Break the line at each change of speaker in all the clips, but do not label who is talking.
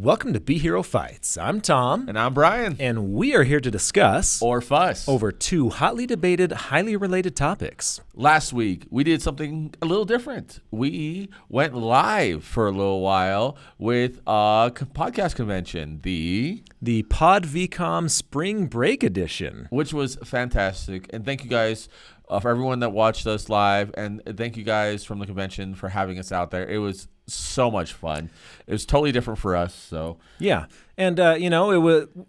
Welcome to Be Hero Fights. I'm Tom.
And I'm Brian.
And we are here to discuss
Or fuss.
over two hotly debated, highly related topics.
Last week, we did something a little different. We went live for a little while with a podcast convention, the
Pod VCOM Spring Break Edition.
Which was fantastic. And thank you guys for everyone that watched us live. And thank you guys from the convention for having us out there. It was so much fun. It was totally different for us. So
yeah, and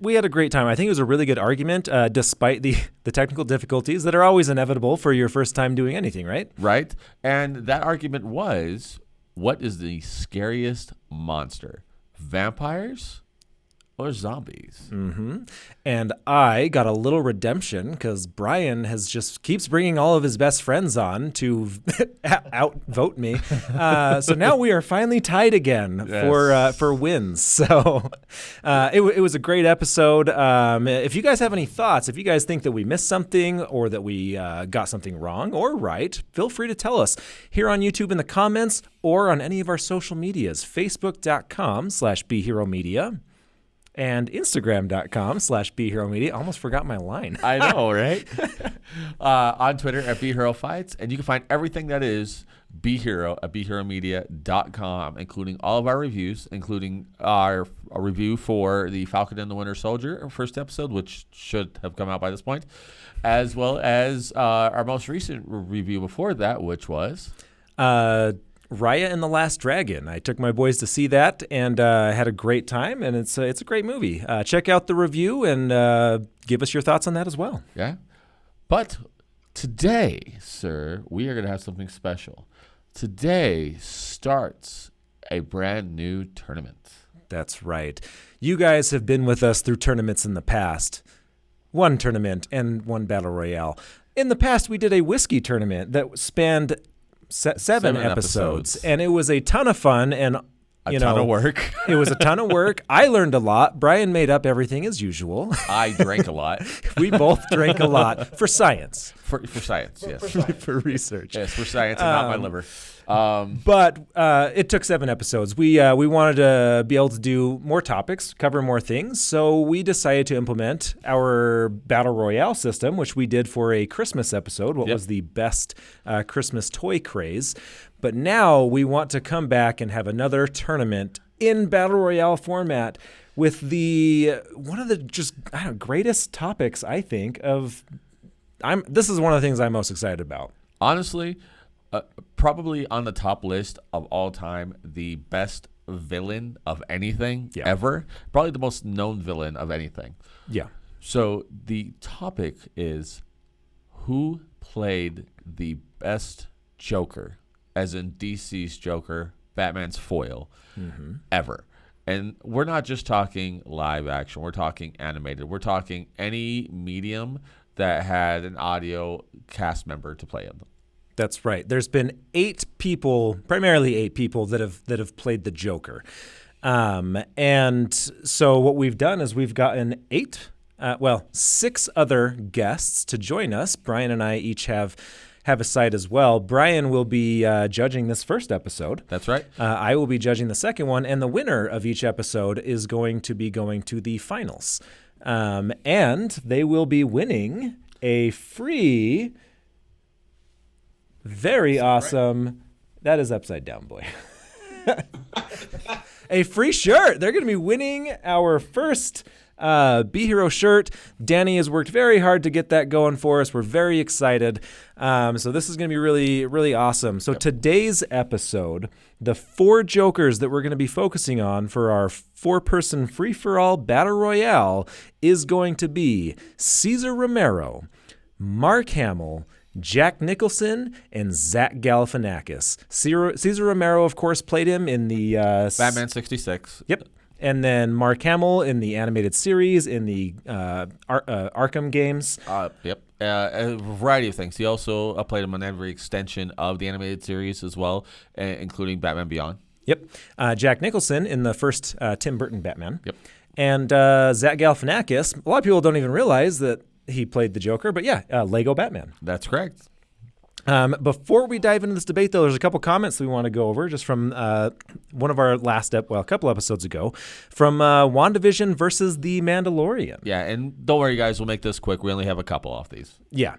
we had a great time. I think it was a really good argument, despite the technical difficulties that are always inevitable for your first time doing anything, right?
Right. And that argument was, what is the scariest monster? Vampires or zombies?
Mm-hmm. And I got a little redemption because Brian keeps bringing all of his best friends on to outvote me. So now we are finally tied again for wins. So it was a great episode. If you guys have any thoughts, if you guys think that we missed something or that we got something wrong or right, feel free to tell us here on YouTube in the comments or on any of our social medias, facebook.com/BeHeroMedia. And Instagram.com/BeHeroMedia. Almost forgot my line.
I know, right? On Twitter at BeHeroFights. And you can find everything that is BeHero at BeHeroMedia.com, including all of our reviews, including our review for the Falcon and the Winter Soldier first episode, which should have come out by this point, as well as our most recent review before that, which was
Raya and the Last Dragon. I took my boys to see that and had a great time, and it's a great movie. Check out the review and give us your thoughts on that as well.
Yeah. But today, sir, we are going to have something special. Today starts a brand new tournament.
That's right. You guys have been with us through tournaments in the past. One tournament and one battle royale. In the past, we did a whiskey tournament that spanned seven episodes, and it was a ton of fun and
a ton of work.
It was a ton of work. I learned a lot. Brian made up everything as usual.
I drank a lot.
We both drank a lot for science.
For science, yes.
For research.
Yes, for science and not my liver.
But it took 7 episodes. We wanted to be able to do more topics, cover more things, so we decided to implement our Battle Royale system, which we did for a Christmas episode, what was the best Christmas toy craze. But now we want to come back and have another tournament in Battle Royale format with one of the greatest topics, I think, this is one of the things I'm most excited about.
Honestly, probably on the top list of all time, the best villain of anything ever. Probably the most known villain of anything.
Yeah.
So the topic is, who played the best Joker, as in DC's Joker, Batman's foil, ever? And we're not just talking live action. We're talking animated. We're talking any medium that had an audio cast member to play them.
That's right. There's been primarily eight people that have played the Joker. And so what we've done is we've gotten 6 other guests to join us. Brian and I each have a side as well. Brian will be judging this first episode.
That's right.
I will be judging the second one, and the winner of each episode is going to be going to the finals. And they will be winning a free, very awesome, that is upside down, boy. A free shirt. They're going to be winning our first Be Hero shirt. Danny has worked very hard to get that going for us. We're very excited. So this is going to be really, really awesome. So today's episode, the 4 Jokers that we're going to be focusing on for our 4-person free-for-all Battle Royale is going to be Cesar Romero, Mark Hamill, Jack Nicholson, and Zach Galifianakis. Cesar Romero, of course, played him in the
Batman 66.
Yep. And then Mark Hamill in the animated series, in the Arkham games.
Yep. A variety of things. He also played him on every extension of the animated series as well, including Batman Beyond.
Yep. Jack Nicholson in the first Tim Burton Batman.
Yep.
And Zach Galifianakis, a lot of people don't even realize that he played the Joker, but Lego Batman.
That's correct.
Before we dive into this debate, though, there's a couple comments that we want to go over just from one of our a couple episodes ago, from WandaVision versus The Mandalorian.
Yeah, and don't worry, guys. We'll make this quick. We only have a couple off these.
Yeah.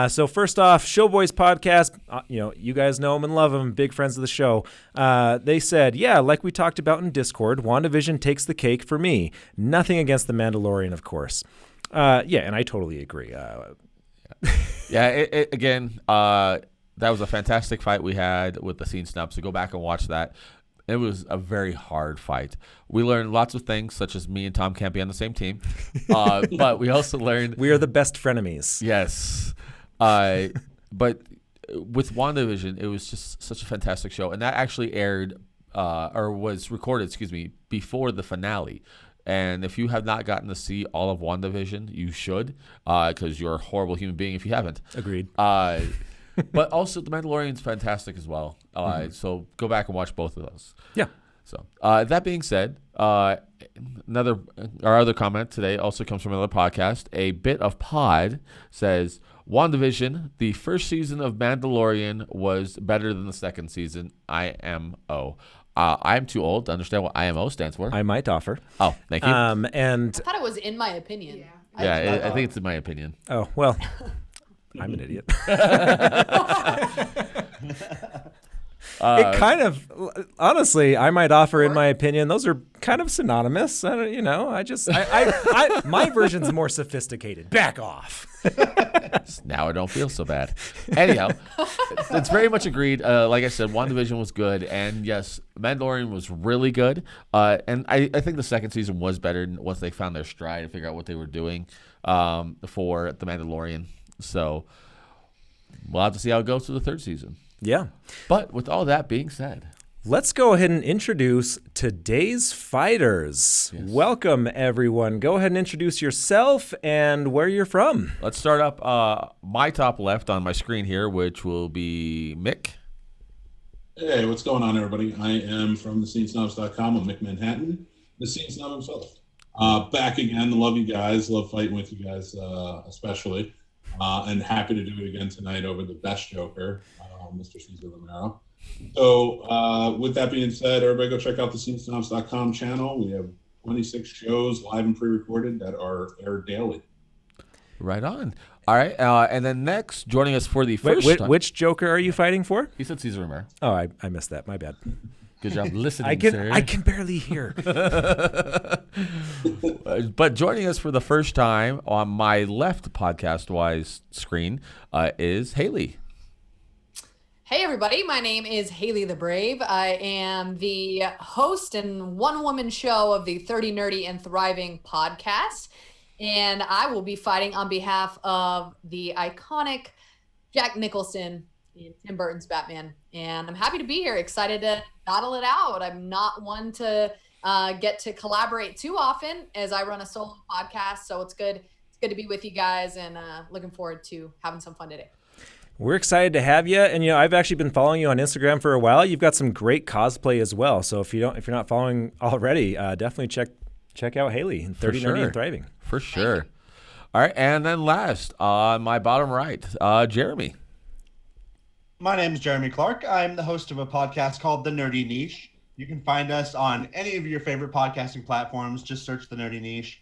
So first off, Showboys Podcast, you guys know them and love them, big friends of the show. They said, yeah, like we talked about in Discord, WandaVision takes the cake for me. Nothing against The Mandalorian, of course. Yeah, and I totally agree.
Again, that was a fantastic fight we had with the Scene Snubs. So go back and watch that. It was a very hard fight. We learned lots of things, such as me and Tom can't be on the same team. But we also learned...
We are the best frenemies.
Yes. But with WandaVision, it was just such a fantastic show. And that actually aired, or was recorded, before the finale. And if you have not gotten to see all of WandaVision, you should, because you're a horrible human being if you haven't.
Agreed.
But also, The Mandalorian's fantastic as well. So go back and watch both of those.
Yeah.
So that being said, our other comment today also comes from another podcast. A Bit of Pod says, WandaVision, the first season of Mandalorian was better than the second season. IMO. I'm too old to understand what IMO stands for.
I might offer.
Oh, thank you.
And
I thought it was in my opinion.
Yeah, I think it's in my opinion.
Oh, well, I'm an idiot. It kind of, honestly, I might offer in my opinion, those are kind of synonymous. My version's more sophisticated. Back off.
Now I don't feel so bad. Anyhow, it's very much agreed. Like I said, WandaVision was good. And yes, Mandalorian was really good. And I think the second season was better once they found their stride and figure out what they were doing for The Mandalorian. So we'll have to see how it goes to the third season.
Yeah.
But with all that being said,
let's go ahead and introduce today's fighters. Yes. Welcome, everyone. Go ahead and introduce yourself and where you're from.
Let's start up my top left on my screen here, which will be Mick.
Hey, what's going on, everybody? I am from thescenesnobs.com. I'm Mick Manhattan, the Scene Snob himself. Back again. Love you guys. Love fighting with you guys, especially. And happy to do it again tonight over the best Joker, Mr. Cesar Romero. So with that being said, everybody go check out the scenesnobs.com channel. We have 26 shows live and pre-recorded that are aired daily.
Right on. All right. And then next, joining us for the first time.
Which Joker are you fighting for?
He said Cesar Romero.
Oh, I missed that. My bad.
Good job listening, sir.
I can barely hear.
But joining us for the first time on my left podcast-wise screen is Haley.
Hey, everybody. My name is Haley the Brave. I am the host and one-woman show of the 30 Nerdy and Thriving podcast. And I will be fighting on behalf of the iconic Jack Nicholson in Tim Burton's Batman. And I'm happy to be here, excited to battle it out. I'm not one to get to collaborate too often as I run a solo podcast. So it's good. It's good to be with you guys and looking forward to having some fun today.
We're excited to have you. And, I've actually been following you on Instagram for a while. You've got some great cosplay as well. So if you're not following already, definitely check out Haley and 30 Nerdy and Thriving.
For sure. All right. And then last, on my bottom right, Jeremy.
My name is Jeremy Clark. I'm the host of a podcast called The Nerdy Niche. You can find us on any of your favorite podcasting platforms. Just search The Nerdy Niche.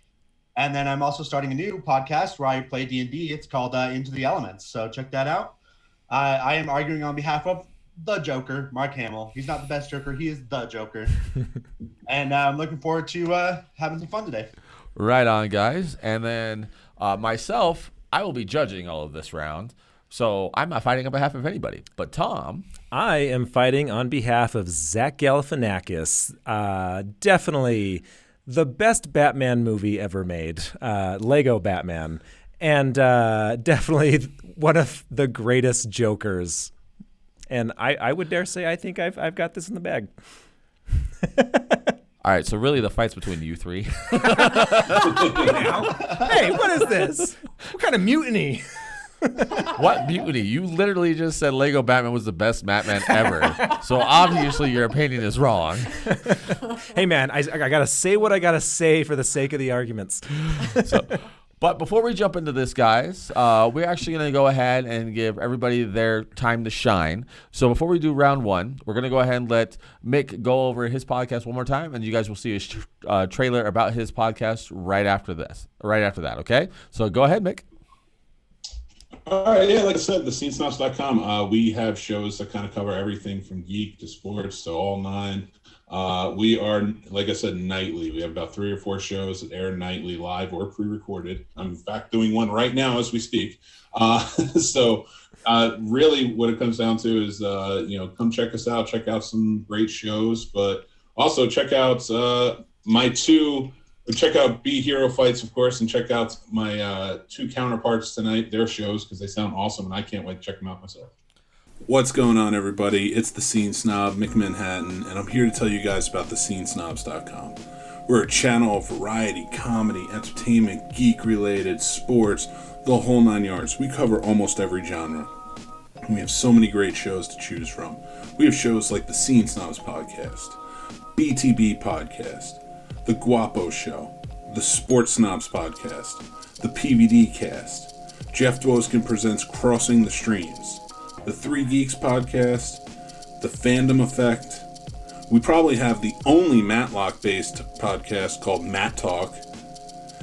And then I'm also starting a new podcast where I play D&D. It's called Into the Elements. So check that out. I am arguing on behalf of the Joker, Mark Hamill. He's not the best Joker. He is the Joker. And I'm looking forward to having some fun today.
Right on, guys. And then myself, I will be judging all of this round. So I'm not fighting on behalf of anybody. But Tom.
I am fighting on behalf of Zach Galifianakis. Definitely the best Batman movie ever made, Lego Batman. And definitely one of the greatest Jokers. And I would dare say I think I've got this in the bag.
All right, so really the fight's between you three.
Hey, what is this? What kind of mutiny?
What mutiny? You literally just said Lego Batman was the best Batman ever. So obviously your opinion is wrong.
Hey, man, I got to say what I got to say for the sake of the arguments.
So But before we jump into this, guys, we're actually going to go ahead and give everybody their time to shine. So before we do round one, we're going to go ahead and let Mick go over his podcast one more time, and you guys will see a trailer about his podcast right after that, okay? So go ahead, Mick.
All right, yeah, like I said, thescenesnobs.com. We have shows that kind of cover everything from geek to sports to all nine. We are, like I said, nightly. We have about 3 or 4 shows that air nightly, live or pre-recorded. I'm in fact doing one right now as we speak. Really what it comes down to is, come check us out, check out some great shows, but also check out check out Be Hero Fights, of course, and check out my 2 counterparts tonight, their shows, because they sound awesome, and I can't wait to check them out myself.
What's going on, everybody? It's the Scene Snob, Mick Manhattan, and I'm here to tell you guys about thescenesnobs.com. We're a channel of variety, comedy, entertainment, geek-related, sports, the whole 9 yards. We cover almost every genre. And we have so many great shows to choose from. We have shows like the Scene Snobs Podcast, BTB Podcast, The Guapo Show, the Sports Snobs Podcast, the PVD Cast, Jeff Dwoskin presents Crossing the Streams, the Three Geeks Podcast, the Fandom Effect. We probably have the only Matlock-based podcast called Matt Talk,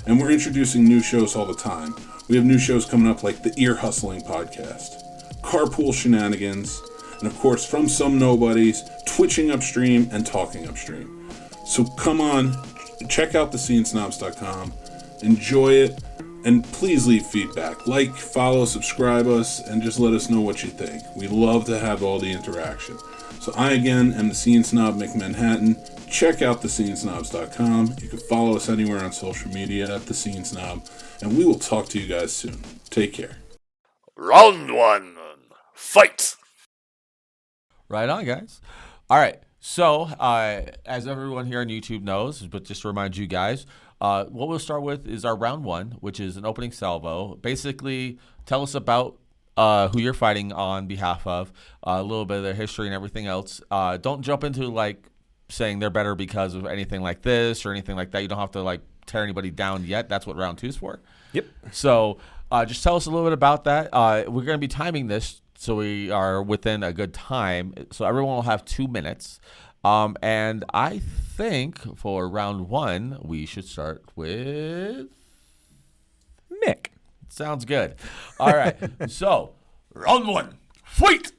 and we're introducing new shows all the time. We have new shows coming up like the Ear Hustling Podcast, Carpool Shenanigans, and of course, From Some Nobodies, Twitching Upstream, and Talking Upstream. So come on, check out thescenesnobs.com, enjoy it, and please leave feedback. Like, follow, subscribe us, and just let us know what you think. We love to have all the interaction. So I, again, am the Scene Snob, Mick Manhattan. Check out thescenesnobs.com. You can follow us anywhere on social media at The Scene Snob, and we will talk to you guys soon. Take care.
Round one, fight!
Right on, guys. All right. So, as everyone here on YouTube knows, but just to remind you guys, what we'll start with is our round one, which is an opening salvo. Basically, tell us about who you're fighting on behalf of, a little bit of their history and everything else. Don't jump into, saying they're better because of anything like this or anything like that. You don't have to, tear anybody down yet. That's what round 2 is for.
Yep.
So, just tell us a little bit about that. We're going to be timing this so we are within a good time. So everyone will have 2 minutes. And I think for round 1, we should start with
Mick.
Sounds good. All right. So, round 1, fight!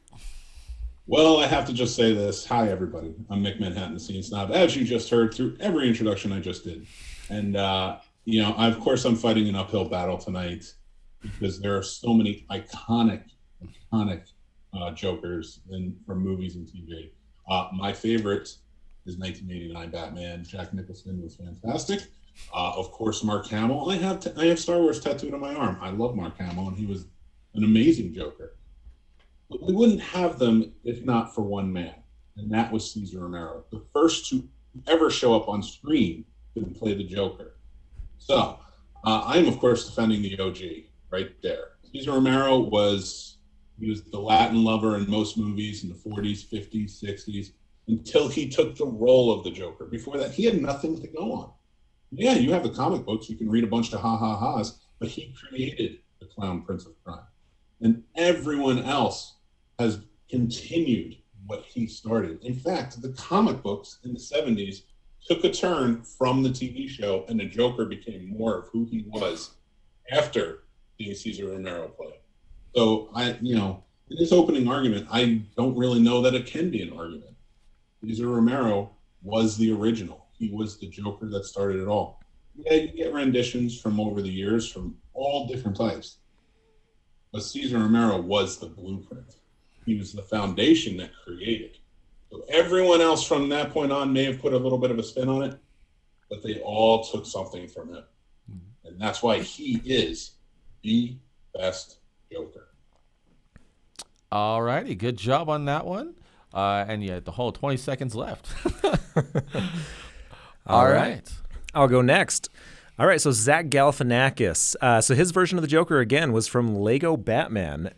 Well, I have to just say this. Hi, everybody. I'm Mick Manhattan, the Scene Snob, as you just heard through every introduction I just did. And, of course, I'm fighting an uphill battle tonight because there are so many iconic Jokers from movies and TV. My favorite is 1989 Batman. Jack Nicholson was fantastic. Of course, Mark Hamill. I have Star Wars tattooed on my arm. I love Mark Hamill, and he was an amazing Joker. But we wouldn't have them if not for one man, and that was Cesar Romero, the first to ever show up on screen to play the Joker. So I am, of course, defending the OG right there. Cesar Romero was the Latin lover in most movies in the 40s, 50s, 60s, until he took the role of the Joker. Before that, he had nothing to go on. Yeah, you have the comic books, you can read a bunch of ha-ha-has, but he created the Clown Prince of Crime. And everyone else has continued what he started. In fact, the comic books in the 70s took a turn from the TV show, and the Joker became more of who he was after the Cesar Romero play. So in this opening argument, I don't really know that it can be an argument. Cesar Romero was the original. He was the Joker that started it all. Yeah, you get renditions from over the years from all different types. But Cesar Romero was the blueprint. He was the foundation that created. So everyone else from that point on may have put a little bit of a spin on it, but they all took something from him. And that's why he is the best Joker.
All righty. Good job on that one. And yeah, the whole 20 seconds left. All right.
I'll go next. All right, so Zach Galifianakis. So his version of the Joker, again, was from Lego Batman.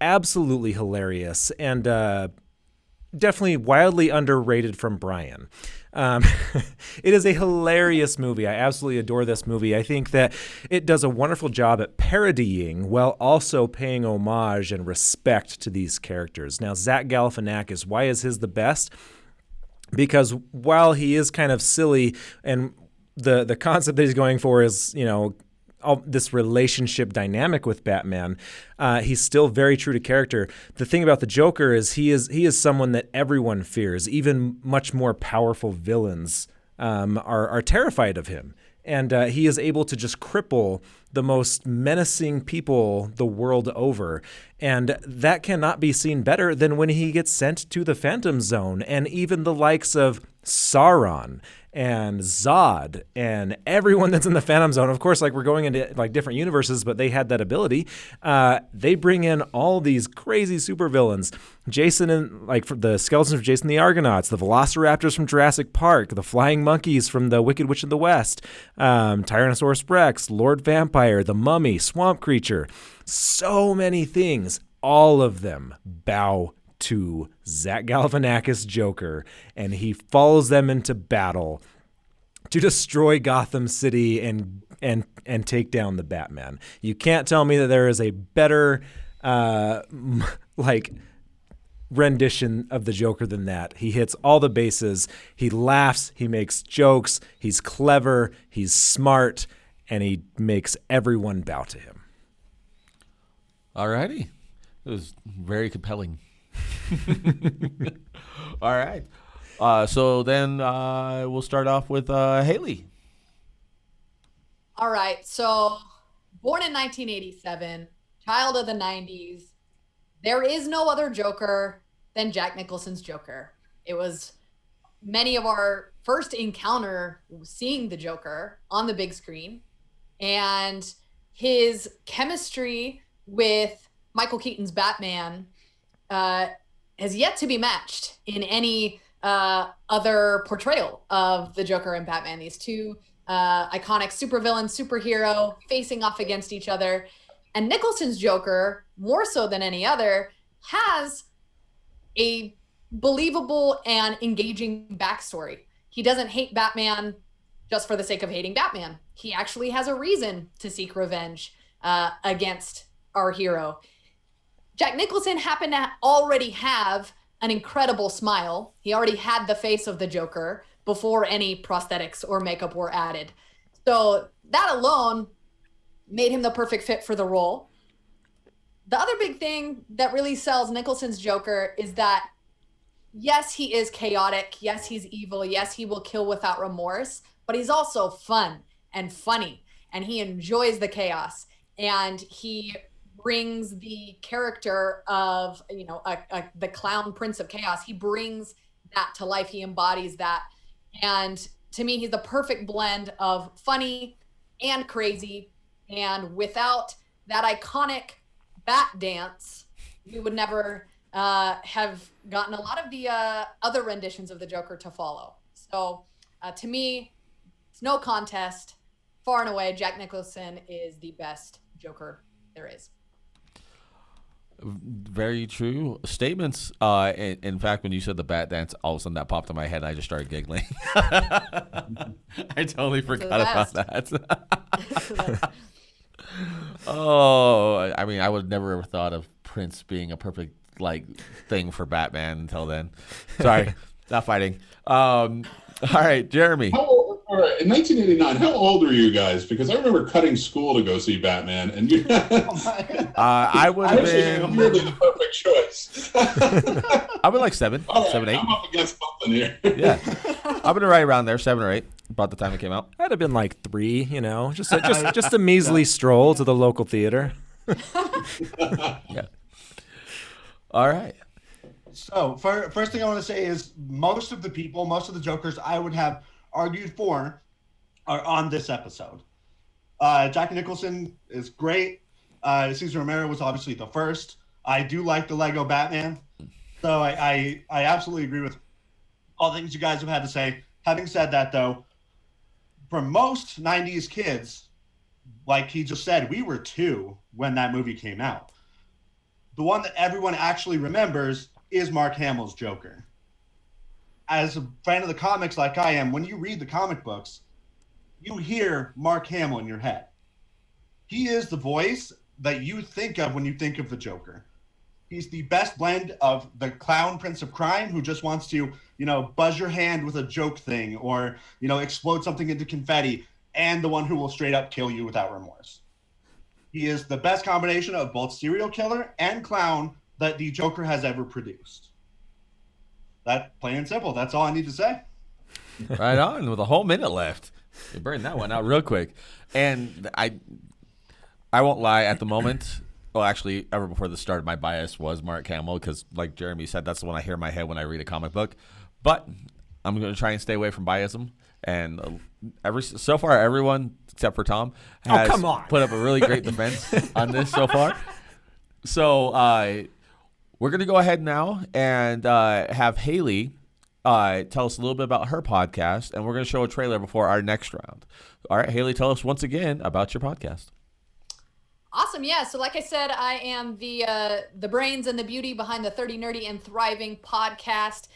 Absolutely hilarious and definitely wildly underrated from Brian. It is a hilarious movie. I absolutely adore this movie. I think that it does a wonderful job at parodying while also paying homage and respect to these characters. Now, Zach Galifianakis, why is his the best? Because while he is kind of silly, and the concept that he's going for is, all this relationship dynamic with Batman, he's still very true to character. The thing about the Joker is he is someone that everyone fears. Even much more powerful villains are terrified of him. And he is able to just cripple the most menacing people the world over. And that cannot be seen better than when he gets sent to the Phantom Zone. And even the likes of Sauron and Zod and everyone that's in the Phantom Zone. Of course, like, we're going into like different universes, but they had that ability. They bring in all these crazy supervillains. Jason and like the skeletons of Jason the Argonauts, the Velociraptors from Jurassic Park, the flying monkeys from the Wicked Witch of the West, Tyrannosaurus Rex, Lord Vampire, the Mummy, Swamp Creature. So many things. All of them bow to Zach Galifianakis' Joker, and he follows them into battle to destroy Gotham City and take down the Batman. You can't tell me that there is a better rendition of the Joker than that. He hits all the bases. He laughs. He makes jokes. He's clever. He's smart, and he makes everyone bow to him.
Alrighty, it was very compelling. All right. So then we'll start off with Haley.
All right. So, born in 1987, child of the 90s, there is no other Joker than Jack Nicholson's Joker. It was many of our first encounter seeing the Joker on the big screen, and his chemistry with Michael Keaton's Batman has yet to be matched in any other portrayal of the Joker and Batman. These two iconic supervillain, superhero facing off against each other. And Nicholson's Joker, more so than any other, has a believable and engaging backstory. He doesn't hate Batman just for the sake of hating Batman. He actually has a reason to seek revenge against our hero. Jack Nicholson happened to already have an incredible smile. He already had the face of the Joker before any prosthetics or makeup were added. So that alone made him the perfect fit for the role. The other big thing that really sells Nicholson's Joker is that, yes, he is chaotic. Yes, he's evil. Yes, he will kill without remorse, but he's also fun and funny, and he enjoys the chaos, and he brings the character of, the clown prince of chaos. He brings that to life. He embodies that. And to me, he's the perfect blend of funny and crazy. And without that iconic bat dance, we would never have gotten a lot of the other renditions of the Joker to follow. So to me, it's no contest. Far and away, Jack Nicholson is the best Joker there is.
Very true statements. In fact, when you said the bat dance, all of a sudden that popped in my head, and I just started giggling. I totally forgot about that. Oh, I mean, I would never have thought of Prince being a perfect thing for Batman until then. Sorry, not fighting. All right, Jeremy.
In 1989, how old were you guys? Because I remember cutting school to go see Batman, and you.
I would have been
really the perfect choice.
I would like 7, 7, 8.
I'm up against something here.
Yeah, I've been right around there, 7 or 8, about the time it came out.
I'd have been like 3, just a measly stroll to the local theater.
Yeah. All right.
So, first thing I want to say is most of the Jokers I would have argued for are on this episode. Jack Nicholson is great. Cesar Romero was obviously the first. I do like the Lego Batman. So I absolutely agree with all the things you guys have had to say. Having said that, though, for most 90s kids, like he just said, we were 2 when that movie came out. The one that everyone actually remembers is Mark Hamill's Joker. As a fan of the comics like I am, when you read the comic books, you hear Mark Hamill in your head. He is the voice that you think of when you think of the Joker. He's the best blend of the clown prince of crime who just wants to, buzz your hand with a joke thing or, explode something into confetti, and the one who will straight up kill you without remorse. He is the best combination of both serial killer and clown that the Joker has ever produced. That plain and simple. That's all I need to say.
Right on, with a whole minute left. You burned that one out real quick. And I won't lie, at the moment, well, actually, ever before this started, my bias was Mark Hamill because, like Jeremy said, that's the one I hear in my head when I read a comic book. But I'm going to try and stay away from biasm. And so far, everyone except for Tom has put up a really great defense on this so far. So we're going to go ahead now and have Haley tell us a little bit about her podcast, and we're going to show a trailer before our next round. All right, Haley, tell us once again about your podcast.
Awesome. Yeah. So like I said, I am the brains and the beauty behind the 30 Nerdy and Thriving podcast.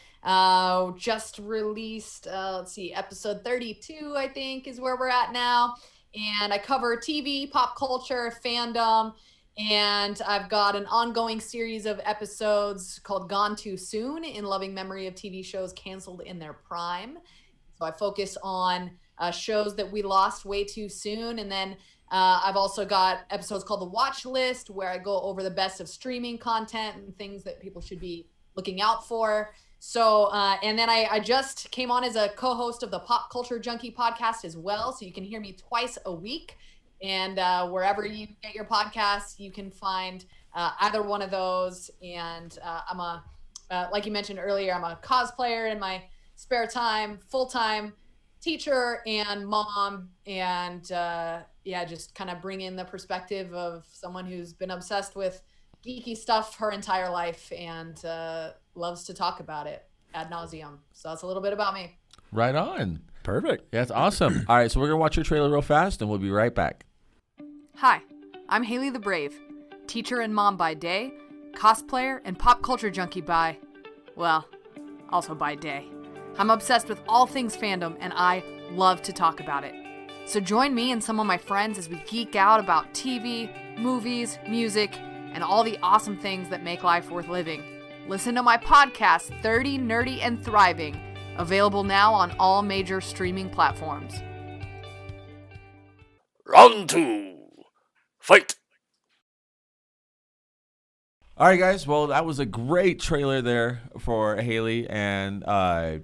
Just released, episode 32, I think is where we're at now. And I cover TV, pop culture, fandom, and I've got an ongoing series of episodes called Gone Too Soon, in loving memory of TV shows canceled in their prime. So I focus on shows that we lost way too soon. And then I've also got episodes called The Watch List, where I go over the best of streaming content and things that people should be looking out for. So, and then I just came on as a co-host of the Pop Culture Junkie podcast as well. So you can hear me twice a week. And wherever you get your podcasts, you can find either one of those. And I'm like you mentioned earlier, I'm a cosplayer in my spare time, full-time teacher and mom. And just kind of bring in the perspective of someone who's been obsessed with geeky stuff her entire life and loves to talk about it ad nauseum. So that's a little bit about me.
Right on.
Perfect.
Yeah, that's awesome. All right, so we're going to watch your trailer real fast, and we'll be right back.
Hi, I'm Haley the Brave, teacher and mom by day, cosplayer and pop culture junkie by, also by day. I'm obsessed with all things fandom, and I love to talk about it. So join me and some of my friends as we geek out about TV, movies, music, and all the awesome things that make life worth living. Listen to my podcast, 30 Nerdy and Thriving, available now on all major streaming platforms.
Round 2. Fight!
All right, guys. Well, that was a great trailer there for Haley and her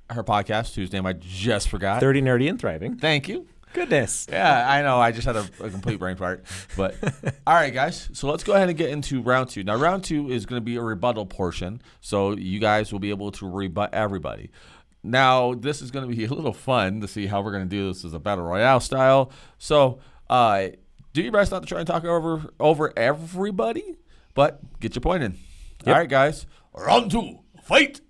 podcast, whose name I just forgot.
30 Nerdy and Thriving.
Thank you.
Goodness.
Yeah, I know. I just had a complete brain fart. But all right, guys. So let's go ahead and get into round 2. Now, round 2 is going to be a rebuttal portion. So you guys will be able to rebut everybody. Now, this is going to be a little fun to see how we're going to do this as a battle royale style. So do your best not to try and talk over everybody, but get your point in.
Yep.
All right, guys. Round 2. Fight!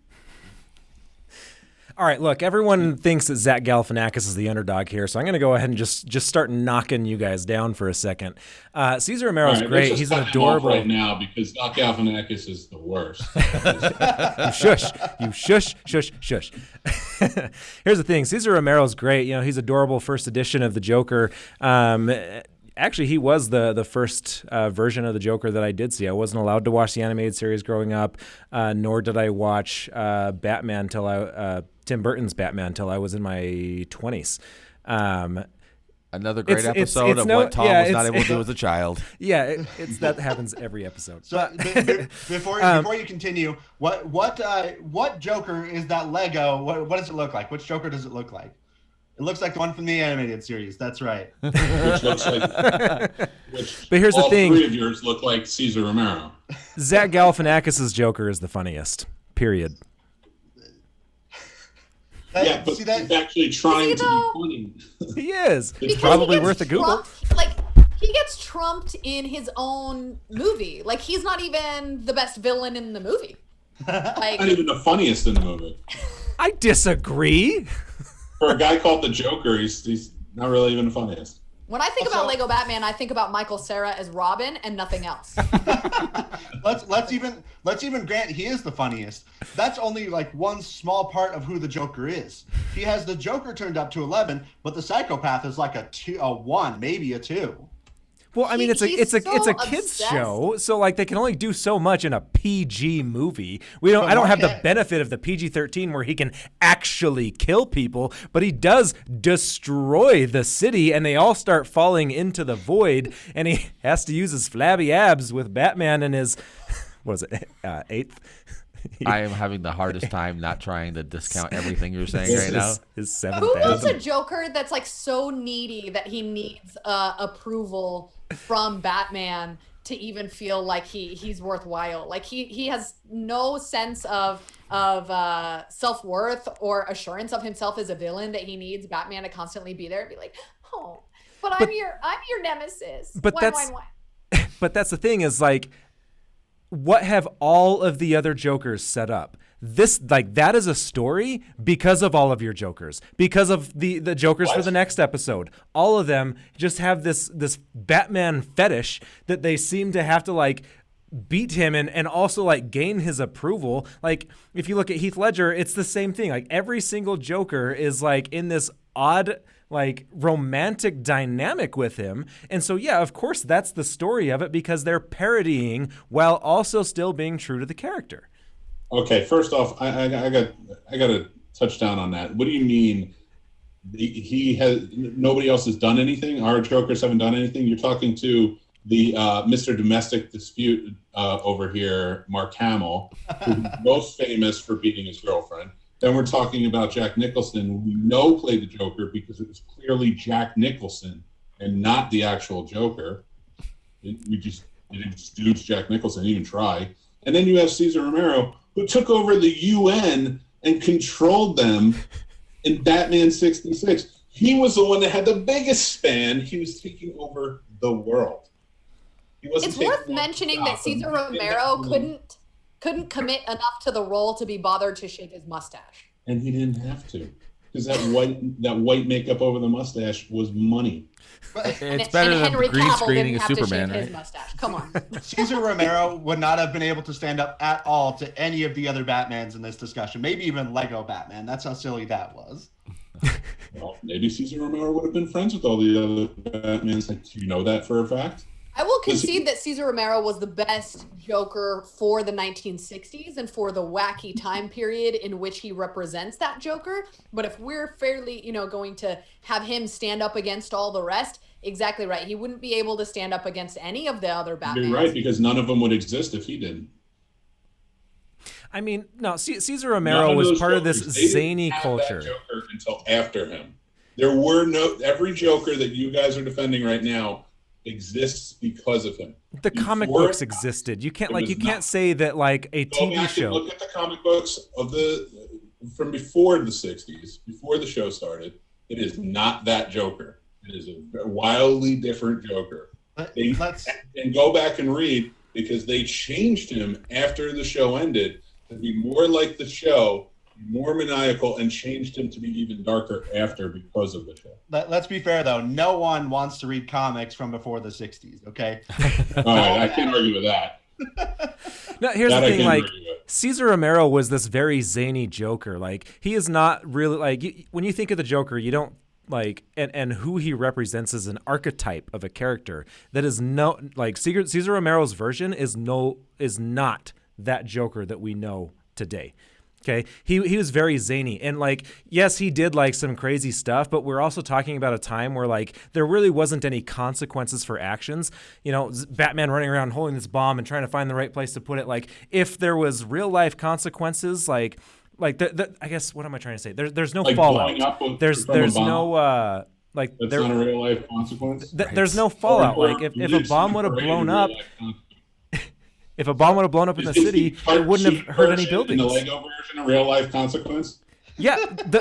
All right, look, everyone thinks that Zach Galifianakis is the underdog here, so I'm going to go ahead and just start knocking you guys down for a second. Cesar Romero is great. He's an adorable
right now because Zach Galifianakis is the worst.
You shush. Here's the thing: Cesar Romero is great. He's adorable. First edition of the Joker. Actually, he was the first version of the Joker that I did see. I wasn't allowed to watch the animated series growing up, nor did I watch Batman Tim Burton's Batman till I was in my 20s.
Another great episode of what Tom was not able to do as a child.
Yeah, that happens every episode.
So before you continue, what Joker is that Lego? What does it look like? Which Joker does it look like? It looks like the one from the animated series. That's right.
Which looks like.
But here's the thing:
all three of yours look like Cesar Romero.
Zach Galifianakis' Joker is the funniest. Period.
Yeah, but he's actually trying to be funny.
He is.
Because
it's probably
he
worth a Google.
He gets trumped in his own movie. Like, he's not even the best villain in the movie. Like,
not even the funniest in the movie.
I disagree.
For a guy called the Joker, he's not really even the funniest.
When I think about Lego Batman, I think about Michael Cera as Robin and nothing else.
let's even grant he is the funniest. That's only like one small part of who the Joker is. He has the Joker turned up to 11, but the psychopath is like a 1, maybe a 2.
Well, I mean, it's a kids
obsessed.
show, so like they can only do so much in a PG movie. I don't have the benefit of the PG-13 where he can actually kill people, but he does destroy the city, and they all start falling into the void, and he has to use his flabby abs with Batman and his what is it, 8th.
I am having the hardest time not trying to discount everything you're saying right now.
His 7th.
Who knows a Joker that's like so needy that he needs approval from Batman to even feel like he's worthwhile? Like he has no sense of self-worth or assurance of himself as a villain, that he needs Batman to constantly be there and be like, oh, but I'm your nemesis.
But but that's the thing is like, what have all of the other Jokers set up? This, like, that is a story because of all of your Jokers, because of the Jokers for the next episode. All of them just have this Batman fetish that they seem to have to like beat him and also like gain his approval. Like if you look at Heath Ledger, it's the same thing. Like every single Joker is like in this odd like romantic dynamic with him. And so, yeah, of course, that's the story of it because they're parodying while also still being true to the character.
Okay, first off, I got to touch down on that. What do you mean he has nobody else has done anything? Our Jokers haven't done anything? You're talking to the Mr. Domestic Dispute over here, Mark Hamill, who's most famous for beating his girlfriend. Then we're talking about Jack Nicholson, who we know played the Joker because it was clearly Jack Nicholson and not the actual Joker. We didn't do Jack Nicholson, even try. And then you have Cesar Romero, who took over the UN and controlled them in Batman 66. He was the one that had the biggest span. He was taking over the world.
It's worth mentioning that Cesar Romero couldn't commit enough to the role to be bothered to shave his mustache.
And he didn't have to, because that white makeup over the mustache was money.
It's better than green screening a Superman, right?
His mustache. Come on.
Cesar Romero would not have been able to stand up at all to any of the other Batmans in this discussion. Maybe even Lego Batman. That's how silly that was.
Well, maybe Cesar Romero would have been friends with all the other Batmans. Do you know that for a fact?
I will concede that Cesar Romero was the best Joker for the 1960s and for the wacky time period in which he represents that Joker. But if we're fairly, going to have him stand up against all the rest, exactly right. He wouldn't be able to stand up against any of the other Batmans.
You're right, because none of them would exist if he didn't.
I mean, no, Cesar Romero was part of this zany culture.
That Joker until after him. There were every Joker that you guys are defending right now exists because of him.
The comic books existed. You can't say that like a TV show.
Look at the comic books from before the 60s, before the show started. It is not that Joker. It is a wildly different Joker. And go back and read, because they changed him after the show ended to be more like the show, more maniacal, and changed him to be even darker after because of the show.
Let's be fair, though. No one wants to read comics from before the 60s, okay?
All right, I can't argue with that.
No, here's the thing, like, Cesar Romero was this very zany Joker. Like, he is not really, like, when you think of the Joker, you don't, like, and who he represents as an archetype of a character that is Cesar Romero's version is not that Joker that we know today. Okay, he was very zany, and like, yes, he did like some crazy stuff, but we're also talking about a time where like there really wasn't any consequences for actions. Batman running around holding this bomb and trying to find the right place to put it. Like, if there was real life consequences, like I guess, what am I trying to say? There's no fallout. There's no like
that's not a real life consequence.
There's no fallout. Like if a bomb would have blown up. If a bomb would have blown up in the city, it wouldn't have hurt any buildings.
In the Lego version, a real life consequence?
Yeah,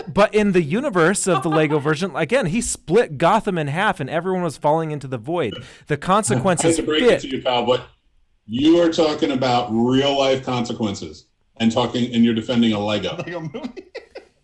but in the universe of the Lego version, again, he split Gotham in half and everyone was falling into the void. The consequences
I hate to break it to you, pal, but you are talking about real life consequences and you're defending a Lego.
Lego movie?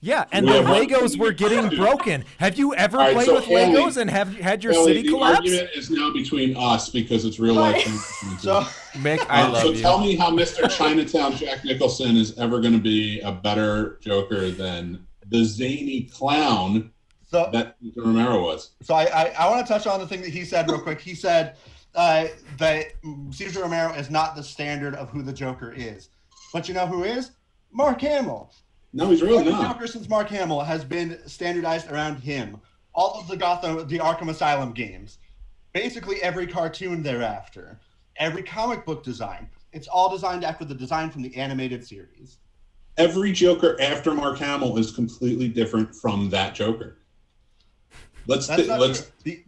Yeah, and
We
the
have one
Legos
thing
were
we
getting
can do.
broken. Have you ever
All right,
played
so
with
Haley-
Legos and have had your
Ellie,
city
the
collapse?
argument is now between us because it's real
Right.
life.
So
Mick, I love
So
you.
tell me how Mr. Chinatown Jack Nicholson is ever going to be a better Joker than the zany clown
so
that Cesar Romero was.
So I want to touch on the thing that he said real quick. He said that Cesar Romero is not the standard of who the Joker is. But you know who is? Mark Hamill.
No, he's really
The
not.
Joker since Mark Hamill has been standardized around him. All of the Arkham Asylum games, basically every cartoon thereafter, every comic book design, it's all designed after the design from the animated series.
Every Joker after Mark Hamill is completely different from that Joker.
That's not true.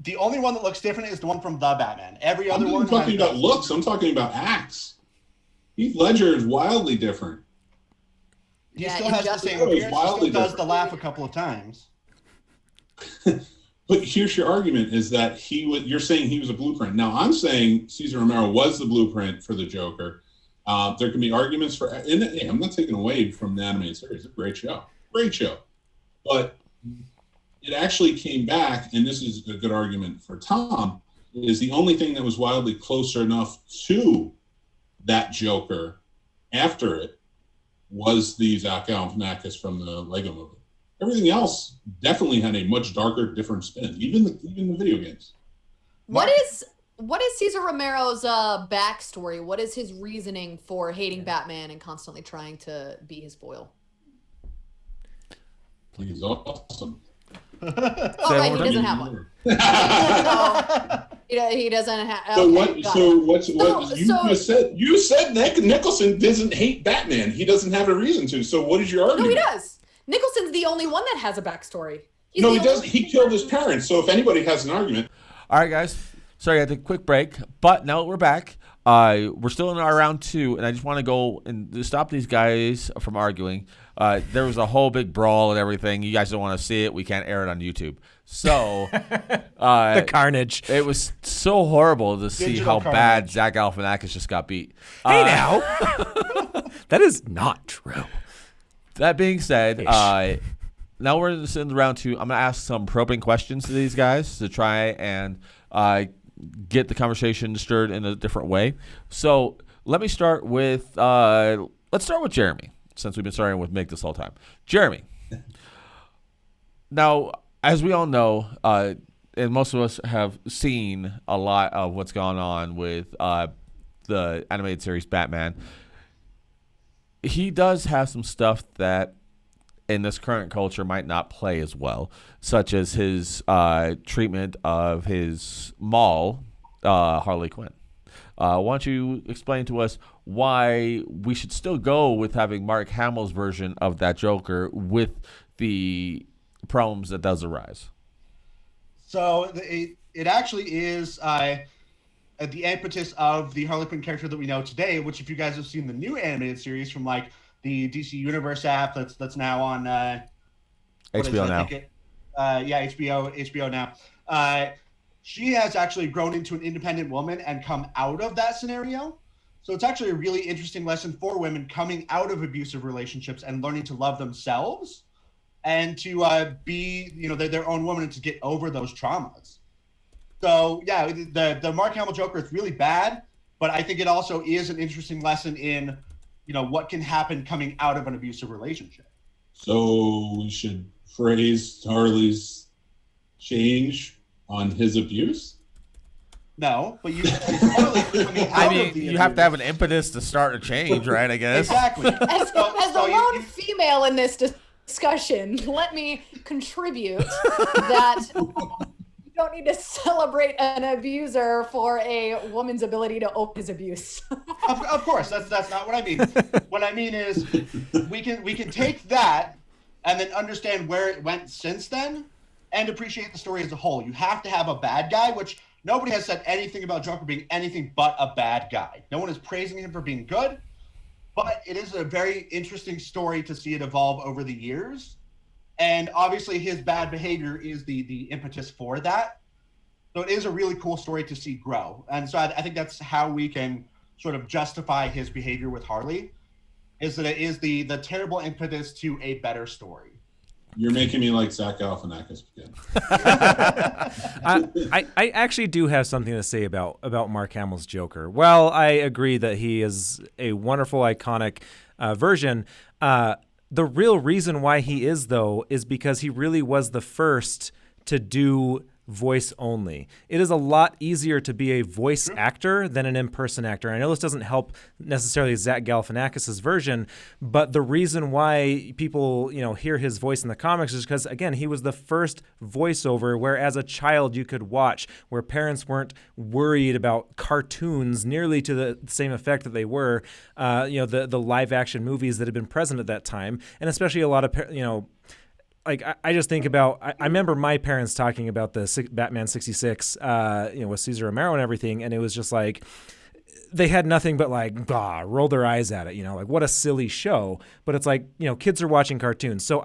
The only one that looks different is the one from The Batman. Every other
I'm
one.
not talking about looks. I'm talking about acts. Heath Ledger is wildly different.
He
Yeah,
still has the
Injustice
same
is
appearance. He
wildly
still does
different.
the laugh a couple of times.
But here's your argument: is that you're saying he was a blueprint. Now I'm saying Cesar Romero was the blueprint for the Joker. There can be arguments for. And I'm not taking away from the animated series. It's a great show, but it actually came back, and this is a good argument for Tom. Is the only thing that was wildly closer enough to that Joker after it was the Zach Galifianakis from the Lego movie. Everything else definitely had a much darker, different spin, even the video games.
What is Cesar Romero's backstory? What is his reasoning for hating Batman and constantly trying to be his foil?
He's awesome.
Oh, right, he doesn't have one. No, he doesn't have.
So
Okay, got it.
you said Nicholson doesn't hate Batman. He doesn't have a reason to. So what is your
No,
argument?
he does. Nicholson's the only one that has a backstory. He's
No,
the
he doesn't.
only-
He killed his parents. So if anybody has an argument,
All right, guys. Sorry, I had a quick break, but now we're back. We're still in our round 2, and I just want to go and stop these guys from arguing. There was a whole big brawl and everything. You guys don't want to see it. We can't air it on YouTube. So
The carnage.
it was so horrible to see
Digital
how
carnage.
bad Zach Galifianakis just got beat.
Hey now. That is not true.
That being said, now we're in round 2. I'm going to ask some probing questions to these guys to try and get the conversation stirred in a different way. So let me start with let's start with Jeremy, since we've been starting with Mick this whole time. Jeremy. Now, as we all know, and most of us have seen a lot of what's gone on with the animated series Batman, he does have some stuff that in this current culture might not play as well, such as his treatment of his Maul, Harley Quinn. Why don't you explain to us why we should still go with having Mark Hamill's version of that Joker with the problems that does arise?
So it actually is the impetus of the Harley Quinn character that we know today, which if you guys have seen the new animated series from like the DC Universe app that's now on
HBO now.
HBO now. She has actually grown into an independent woman and come out of that scenario. So it's actually a really interesting lesson for women coming out of abusive relationships and learning to love themselves and to be, their own woman and to get over those traumas. So yeah, the Mark Hamill Joker is really bad, but I think it also is an interesting lesson in, what can happen coming out of an abusive relationship.
so we should phrase Harley's change on his abuse.
No, but you totally coming out
I
of
mean,
the
you have to have an
abuse.
impetus to start a change, right? I guess.
Exactly.
As
So
the
you-
lone female in this discussion, let me contribute that you don't need to celebrate an abuser for a woman's ability to own his abuse.
Of course, that's not what I mean. What I mean is we can take that and then understand where it went since then and appreciate the story as a whole. You have to have a bad guy, which nobody has said anything about Joker being anything but a bad guy. No one is praising him for being good, but it is a very interesting story to see it evolve over the years. And obviously his bad behavior is the impetus for that. So it is a really cool story to see grow. And so I think that's how we can sort of justify his behavior with Harley, is that it is the terrible impetus to a better story.
You're making me like Zach Galifianakis again.
I actually do have something to say about Mark Hamill's Joker. While I agree that he is a wonderful, iconic version, the real reason why he is, though, is because he really was the first to do voice only. It is a lot easier to be a voice actor than an in-person actor. I know this doesn't help necessarily Zach Galifianakis' version, but the reason why people, hear his voice in the comics is because, again, he was the first voiceover where as a child you could watch, where parents weren't worried about cartoons nearly to the same effect that they were, the live action movies that had been present at that time. And especially a lot of, I just think about, I remember my parents talking about the Batman 66, with Cesar Romero and everything. And it was just like, they had nothing but roll their eyes at it, what a silly show. But it's like, kids are watching cartoons. So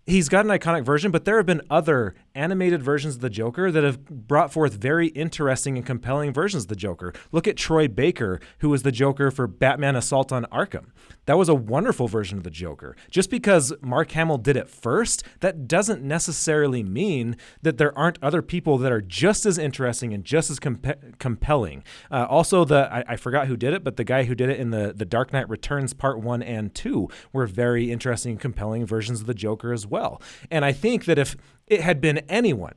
he's got an iconic version, but there have been other animated versions of the Joker that have brought forth very interesting and compelling versions of the Joker. Look at Troy Baker, who was the Joker for Batman Assault on Arkham. That was a wonderful version of the Joker. Just because Mark Hamill did it first, that doesn't necessarily mean that there aren't other people that are just as interesting and just as compelling. Also, I forgot who did it, but the guy who did it in the Dark Knight Returns Part 1 and 2 were very interesting and compelling versions of the Joker as well. And I think that if it had been anyone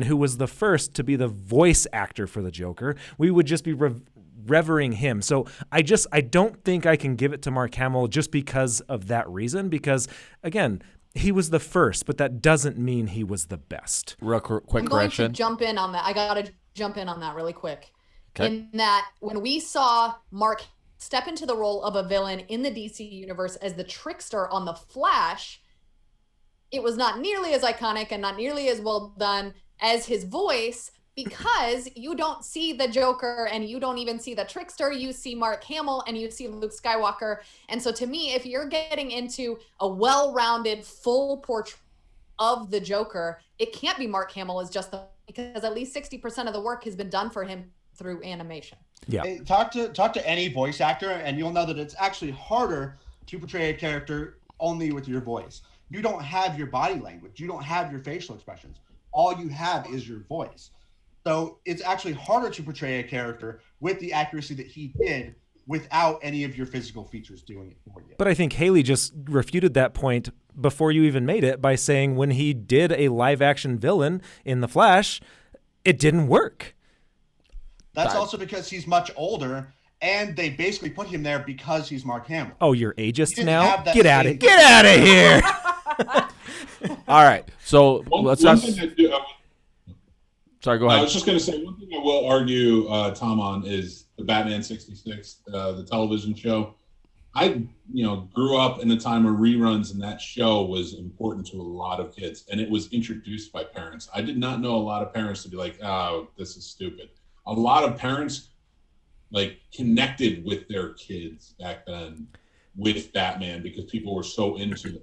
who was the first to be the voice actor for the Joker, we would just be revering him. So I don't think I can give it to Mark Hamill just because of that reason, because again, he was the first, but that doesn't mean he was the best.
Real quick
I'm going
correction.
to jump in on that. I got to jump in on that really quick.
Okay.
In that when we saw Mark step into the role of a villain in the DC universe as the trickster on The Flash, it was not nearly as iconic and not nearly as well done as his voice, because you don't see the Joker and you don't even see the trickster. You see Mark Hamill and you see Luke Skywalker. And so to me, if you're getting into a well-rounded, full portrait of the Joker, it can't be Mark Hamill because at least 60% of the work has been done for him through animation.
Yeah. Hey, talk to any voice actor and you'll know that it's actually harder to portray a character only with your voice. You don't have your body language. You don't have your facial expressions. All you have is your voice. So it's actually harder to portray a character with the accuracy that he did without any of your physical features doing it for you.
But I think Haley just refuted that point before you even made it by saying when he did a live action villain in The Flash, it didn't work.
That's also because he's much older and they basically put him there because he's Mark Hamill.
Oh, you're ageist now? Get out of here.
All right. So let's not. Sorry, go ahead.
I was just going to say, one thing I will argue, Tom, on is the Batman 66, the television show. I, grew up in a time where reruns, and that show was important to a lot of kids, and it was introduced by parents. I did not know a lot of parents to be like, oh, this is stupid. A lot of parents, connected with their kids back then with Batman because people were so into,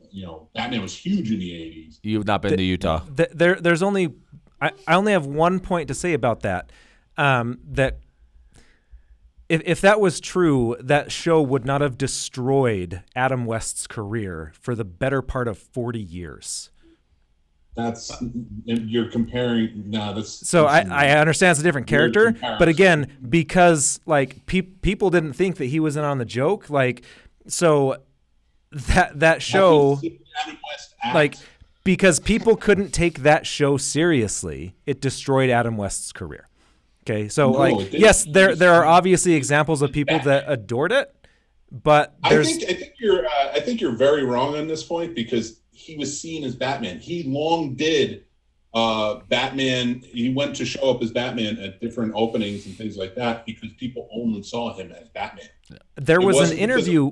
Batman was huge in the 80s.
You've not been to Utah.
There's only... I only have one point to say about that. That if that was true, that show would not have destroyed Adam West's career for the better part of 40 years.
You're comparing. No, that's.
So I understand it's a different character, but again, because people didn't think that he was in on the joke, so that show,
Adam West
because people couldn't take that show seriously, it destroyed Adam West's career. Okay, so yes, there are obviously examples of people that adored it, but
I think you're very wrong on this point because he was seen as Batman. He long did Batman. He went to show up as Batman at different openings and things like that because people only saw him as Batman.
There was an interview.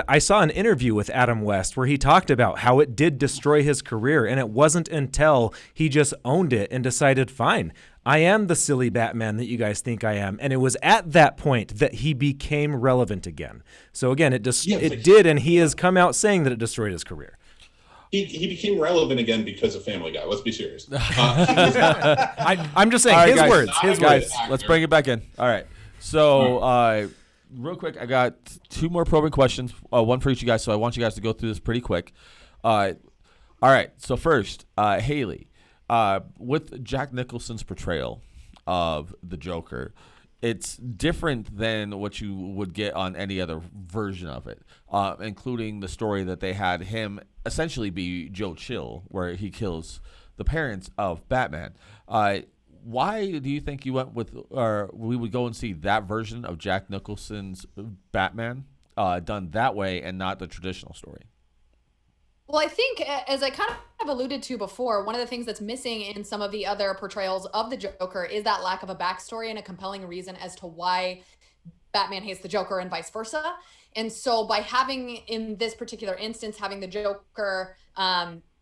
I saw an interview with Adam West where he talked about how it did destroy his career, and it wasn't until he just owned it and decided, fine, I am the silly Batman that you guys think I am. And it was at that point that he became relevant again. So again, it did, and he has come out saying that it destroyed his career.
He became relevant again because of Family Guy. Let's be serious.
I'm just saying his words. His
guys, let's bring it back in. All right. So real quick, I got two more probing questions, one for each of you guys, so I want you guys to go through this pretty quick. All right. So first, Haley, with Jack Nicholson's portrayal of the Joker, it's different than what you would get on any other version of it, including the story that they had him essentially be Joe Chill, where he kills the parents of Batman. Why do you think you went with, or we would go and see that version of Jack Nicholson's Batman done that way and not the traditional story?
Well, I think, as I kind of alluded to before, one of the things that's missing in some of the other portrayals of the Joker is that lack of a backstory and a compelling reason as to why Batman hates the Joker and vice versa. And so by having, in this particular instance, having the Joker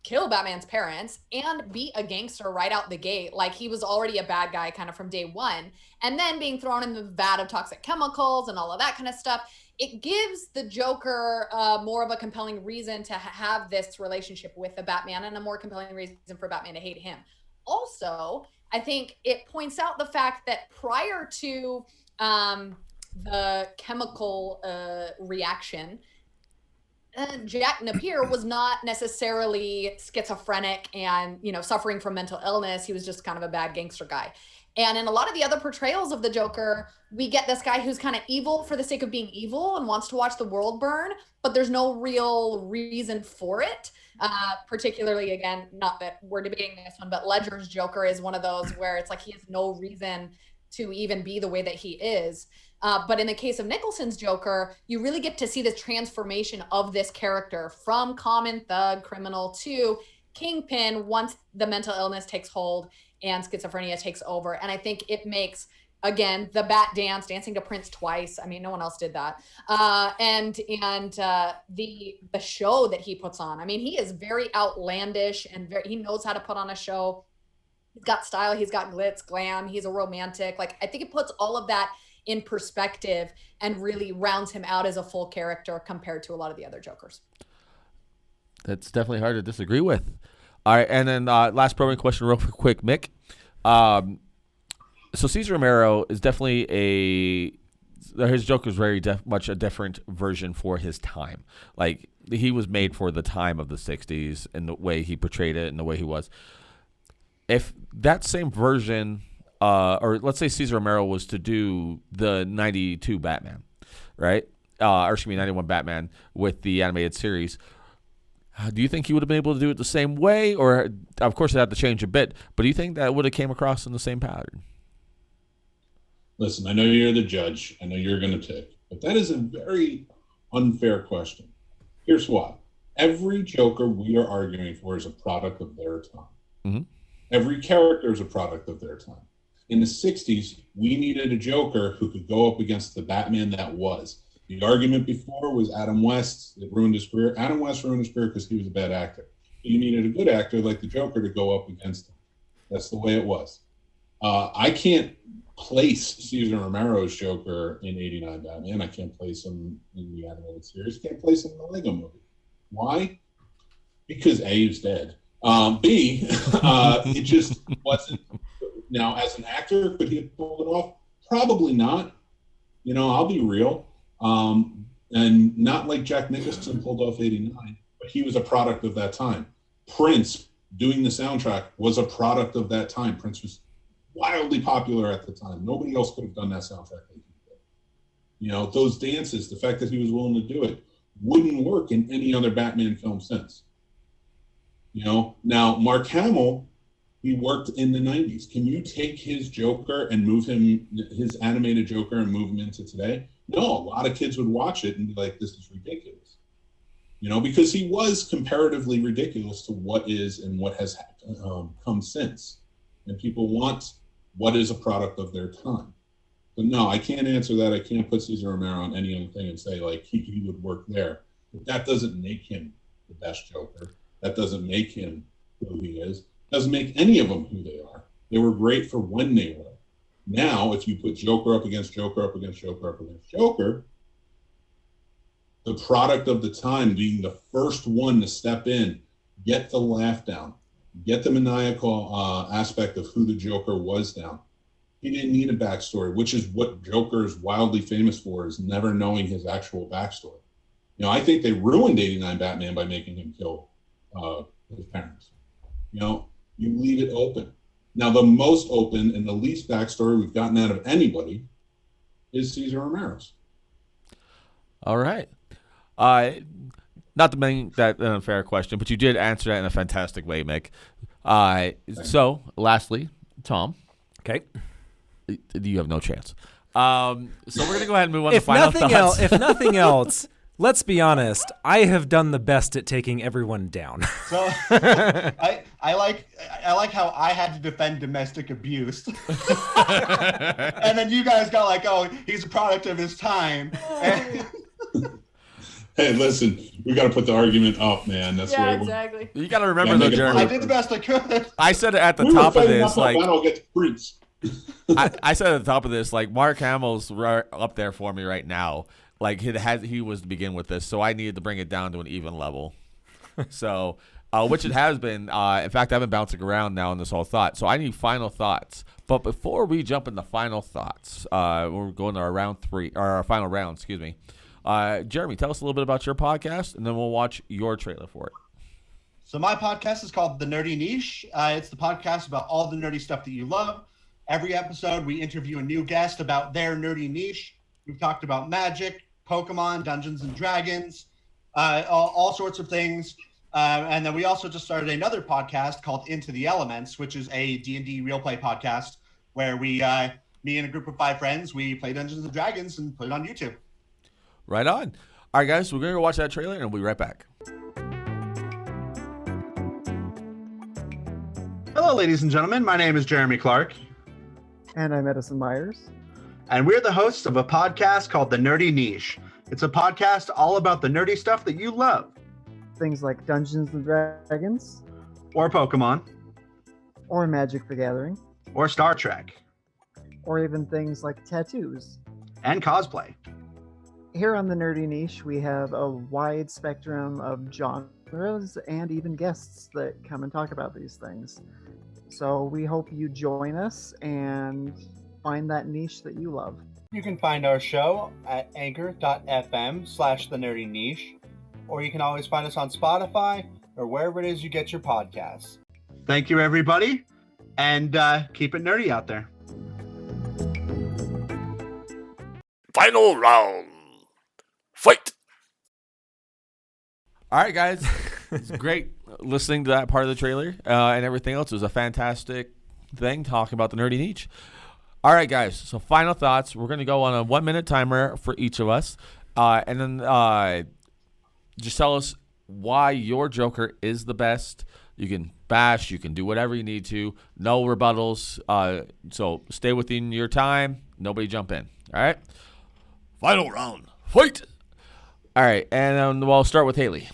kill Batman's parents and be a gangster right out the gate, like he was already a bad guy kind of from day one, and then being thrown in the vat of toxic chemicals and all of that kind of stuff, it gives the Joker more of a compelling reason to have this relationship with the Batman and a more compelling reason for Batman to hate him. Also, I think it points out the fact that prior to the chemical reaction, Jack Napier was not necessarily schizophrenic and, suffering from mental illness. He was just kind of a bad gangster guy. And in a lot of the other portrayals of the Joker, we get this guy who's kind of evil for the sake of being evil and wants to watch the world burn, but there's no real reason for it. Particularly, again, not that we're debating this one, but Ledger's Joker is one of those where it's like he has no reason to even be the way that he is. But in the case of Nicholson's Joker, you really get to see the transformation of this character from common thug criminal to kingpin once the mental illness takes hold and schizophrenia takes over. And I think it makes, again, the bat dance, dancing to Prince twice. I mean, no one else did that. And the show that he puts on. I mean, he is very outlandish and he knows how to put on a show. He's got style. He's got glitz, glam. He's a romantic. Like, I think it puts all of that in perspective and really rounds him out as a full character compared to a lot of the other Jokers.
That's definitely hard to disagree with. All right, and then last probing question real quick, Mick. So Cesar Romero is definitely his Joker is very much a different version for his time. Like, he was made for the time of the 60s and the way he portrayed it and the way he was. If that same version, or let's say Cesar Romero was to do the 92 Batman, right? Or excuse me, 91 Batman with the animated series, do you think he would have been able to do it the same way? Or, of course, it had to change a bit, but do you think that would have came across in the same pattern?
Listen, I know you're the judge. I know you're going to take. But that is a very unfair question. Here's why. Every Joker we are arguing for is a product of their time.
Mm-hmm.
Every character is a product of their time. In the 60s, we needed a Joker who could go up against the Batman that was. The argument before was Adam West. It ruined his career. Adam West ruined his career because he was a bad actor. You needed a good actor like the Joker to go up against him. That's the way it was. I can't place Cesar Romero's Joker in 89 Batman. I can't place him in the animated series. Can't place him in the Lego movie. Why? Because A, he's dead. B, it just wasn't. Now, as an actor, could he have pulled it off? Probably not. I'll be real. And not like Jack Nicholson pulled off 89, but he was a product of that time. Prince doing the soundtrack was a product of that time. Prince was wildly popular at the time. Nobody else could have done that soundtrack like he did. Those dances, the fact that he was willing to do it, wouldn't work in any other Batman film since. Now Mark Hamill, he worked in the 90s. Can you take his Joker and move him, his animated Joker, and move him into today? No, a lot of kids would watch it and be like, this is ridiculous. Because he was comparatively ridiculous to what is and what has come since. And people want what is a product of their time. But no, I can't answer that. I can't put Cesar Romero on any other thing and say, like, he would work there. But that doesn't make him the best Joker. That doesn't make him who he is. Doesn't make any of them who they are. They were great for when they were. Now, if you put Joker up against Joker up against Joker up against Joker, the product of the time being the first one to step in, get the laugh down, get the maniacal aspect of who the Joker was down. He didn't need a backstory, which is what Joker is wildly famous for, is never knowing his actual backstory. I think they ruined 89 Batman by making him kill his parents. You know, you leave it open. Now, the most open and the least backstory we've gotten out of anybody is Cesar Romero's.
All right. Not to make that an unfair question, but you did answer that in a fantastic way, Mick. So, lastly, Tom.
Okay.
You have no chance. So we're going to go ahead and move on to final thoughts.
If nothing else, let's be honest. I have done the best at taking everyone down.
So I like how I had to defend domestic abuse, and then you guys got like, oh, he's a product of his time.
Hey, listen, we got to put the argument up, man. That's
Yeah,
where
exactly.
You got to remember, though, Jeremy.
I did the best I could.
I said it at the top of this, like
I'll get the fruits.
I said at the top of this, like Mark Hamill's right up there for me right now. Like he was to begin with this, so I needed to bring it down to an even level. So, which it has been. In fact, I've been bouncing around now in this whole thought. So I need final thoughts. But before we jump into final thoughts, we're going to our round 3, or our final round. Excuse me. Jeremy, tell us a little bit about your podcast, and then we'll watch your trailer for it.
So my podcast is called The Nerdy Niche. It's the podcast about all the nerdy stuff that you love. Every episode, we interview a new guest about their nerdy niche. We've talked about magic, Pokemon, Dungeons and Dragons, all sorts of things. And then we also just started another podcast called Into the Elements, which is a D&D real play podcast where we, me and a group of 5 friends, we play Dungeons and Dragons and put it on YouTube.
Right on. All right, guys, we're going to go watch that trailer, and we'll be right back.
Hello, ladies and gentlemen. My name is Jeremy Clark.
And I'm Edison Myers.
And we're the hosts of a podcast called The Nerdy Niche. It's a podcast all about the nerdy stuff that you love.
Things like Dungeons and Dragons.
Or Pokemon.
Or Magic the Gathering.
Or Star Trek.
Or even things like tattoos.
And cosplay.
Here on The Nerdy Niche, we have a wide spectrum of genres and even guests that come and talk about these things. So we hope you join us and find that niche that you love.
You can find our show at anchor.fm/thenerdyniche, or you can always find us on Spotify or wherever it is you get your podcasts. Thank you, everybody, and keep it nerdy out there.
Final round. Fight!
All right, guys. It's great listening to that part of the trailer and everything else. It was a fantastic thing talking about the nerdy niche. All right, guys. So final thoughts. We're going to go on a 1-minute timer for each of us. And then just tell us why your Joker is the best. You can bash. You can do whatever you need to. No rebuttals. So stay within your time. Nobody jump in. All right?
Final round. Fight!
All right. And we'll start with Haley.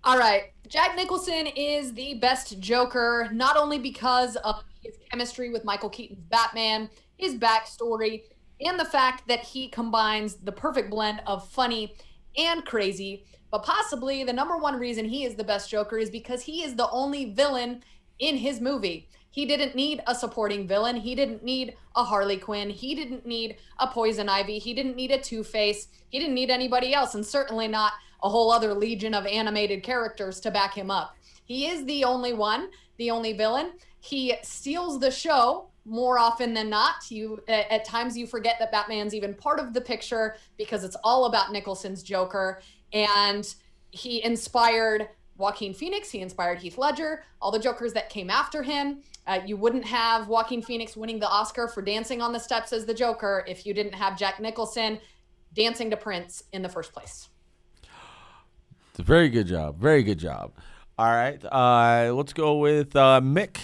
All right. Jack Nicholson is the best Joker, not only because of his chemistry with Michael Keaton's Batman, his backstory, and the fact that he combines the perfect blend of funny and crazy, but possibly the number one reason he is the best Joker is because he is the only villain in his movie. He didn't need a supporting villain. He didn't need a Harley Quinn. He didn't need a Poison Ivy. He didn't need a Two-Face. He didn't need anybody else, and certainly not a whole other legion of animated characters to back him up. He is the only one, the only villain. He steals the show more often than not. At times you forget that Batman's even part of the picture because it's all about Nicholson's Joker. And he inspired Joaquin Phoenix. He inspired Heath Ledger, all the Jokers that came after him. You wouldn't have Joaquin Phoenix winning the Oscar for Dancing on the Steps as the Joker if you didn't have Jack Nicholson dancing to Prince in the first place.
It's a very good job. Very good job. All right. Let's go with Mick.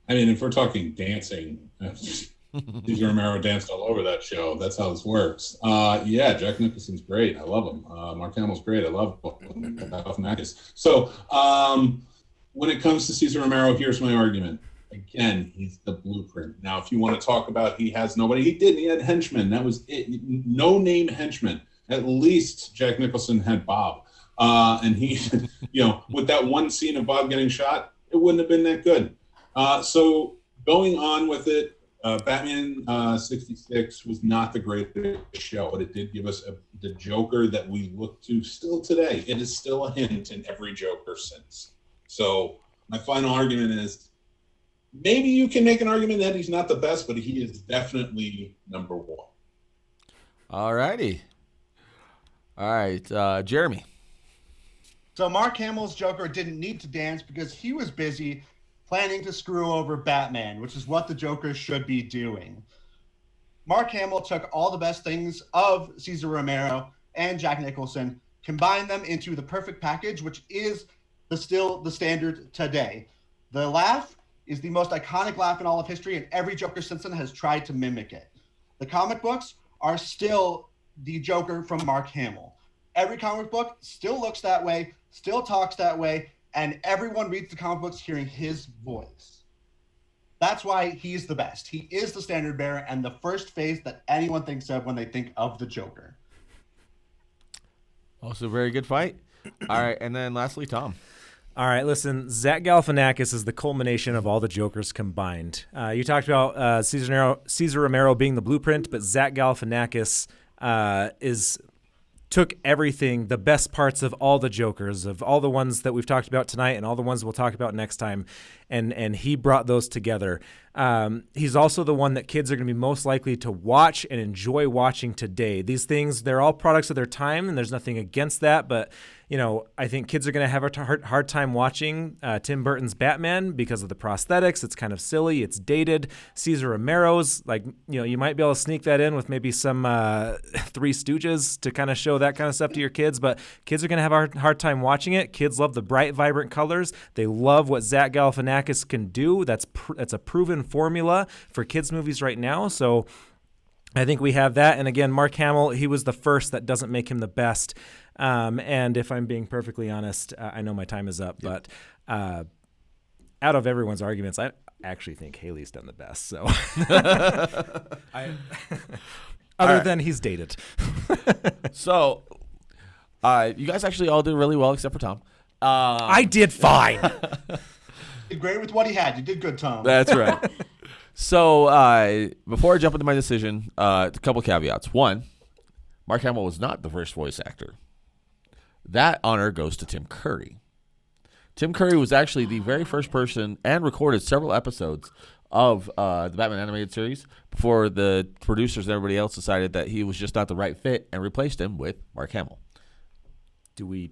I mean, if we're talking dancing, Cesar Romero danced all over that show. That's how this works. Yeah, Jack Nicholson's great. I love him. Mark Hamill's great. I love Galifianakis. So when it comes to Cesar Romero, here's my argument. Again, he's the blueprint. Now, if you want to talk about he has nobody, he did. He had henchmen. That was it. No-name henchmen. At least Jack Nicholson had Bob. And he, with that one scene of Bob getting shot, it wouldn't have been that good. So going on with it, Batman 66 was not the greatest show, but it did give us the Joker that we look to still today. It is still a hint in every Joker since. So my final argument is, maybe you can make an argument that he's not the best, but he is definitely number one.
All righty. All right, Jeremy.
So Mark Hamill's Joker didn't need to dance because he was busy planning to screw over Batman, which is what the Joker should be doing. Mark Hamill took all the best things of Cesar Romero and Jack Nicholson, combined them into the perfect package, which is still the standard today. The laugh is the most iconic laugh in all of history, and every Joker since then has tried to mimic it. The comic books are still the Joker from Mark Hamill. Every comic book still looks that way, still talks that way, and everyone reads the comic books hearing his voice. That's why he's the best. He is the standard bearer and the first face that anyone thinks of when they think of the Joker.
Also a very good fight. All right, and then lastly, Tom.
All right, listen, Zach Galifianakis is the culmination of all the Jokers combined. You talked about Cesar Romero being the blueprint, but Zach Galifianakis took everything, the best parts of all the Jokers, of all the ones that we've talked about tonight and all the ones we'll talk about next time, and he brought those together. He's also the one that kids are going to be most likely to watch and enjoy watching today. These things, they're all products of their time, and there's nothing against that, but I think kids are going to have a hard time watching Tim Burton's Batman because of the prosthetics. It's kind of silly. It's dated. Cesar Romero's, you might be able to sneak that in with maybe some Three Stooges to kind of show that kind of stuff to your kids, but kids are going to have a hard time watching it. Kids love the bright, vibrant colors. They love what Zach Galifianakis can do. That's a proven formula for kids' movies right now, so I think we have that. And again, Mark Hamill, he was the first. That doesn't make him the best. And if I'm being perfectly honest, I know my time is up, but out of everyone's arguments, I actually think Haley's done the best. So, other than he's dated.
So, you guys actually all did really well except for Tom.
I did fine.
You did great with what he had. You did good, Tom.
That's right. So, before I jump into my decision, a couple caveats. One, Mark Hamill was not the first voice actor. That honor goes to Tim Curry. Tim Curry was actually the very first person and recorded several episodes of the Batman animated series before the producers and everybody else decided that he was just not the right fit and replaced him with Mark Hamill.
Do we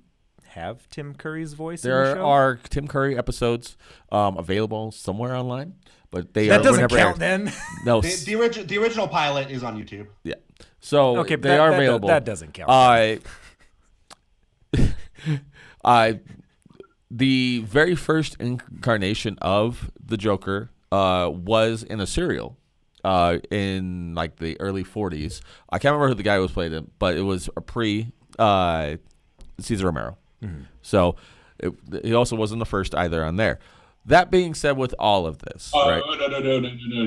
have Tim Curry's voice
there
in the show?
Are Tim Curry episodes available somewhere online, but
that doesn't count then.
No,
the original pilot is on YouTube.
Yeah, so
okay,
they are available.
That doesn't count.
The very first incarnation of the Joker was in a serial in the early 40s. I can't remember who the guy was played in, but it was a pre Cesar Romero. Mm-hmm. So he also wasn't the first either on there. That being said, with all of this, right?
No.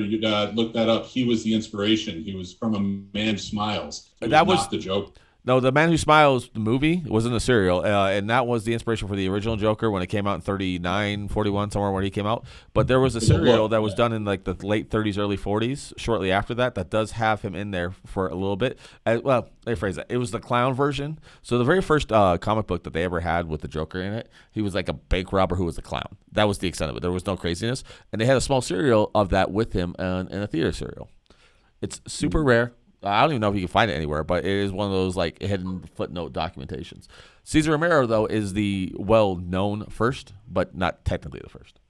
You look that up. He was the inspiration. He was from A Man Who Smiles. That was not the joke.
No, The Man Who Smiles, the movie, was in the serial, and that was the inspiration for the original Joker when it came out in 39, 41, somewhere when he came out. But there was a serial that was done in the late 30s, early 40s, shortly after that does have him in there for a little bit. Well, let me phrase that. It was the clown version. So the very first comic book that they ever had with the Joker in it, he was like a bank robber who was a clown. That was the extent of it. There was no craziness. And they had a small serial of that with him in a theater serial. It's super rare. I don't even know if you can find it anywhere, but it is one of those hidden footnote documentations. Cesar Romero, though, is the well-known first, but not technically the first.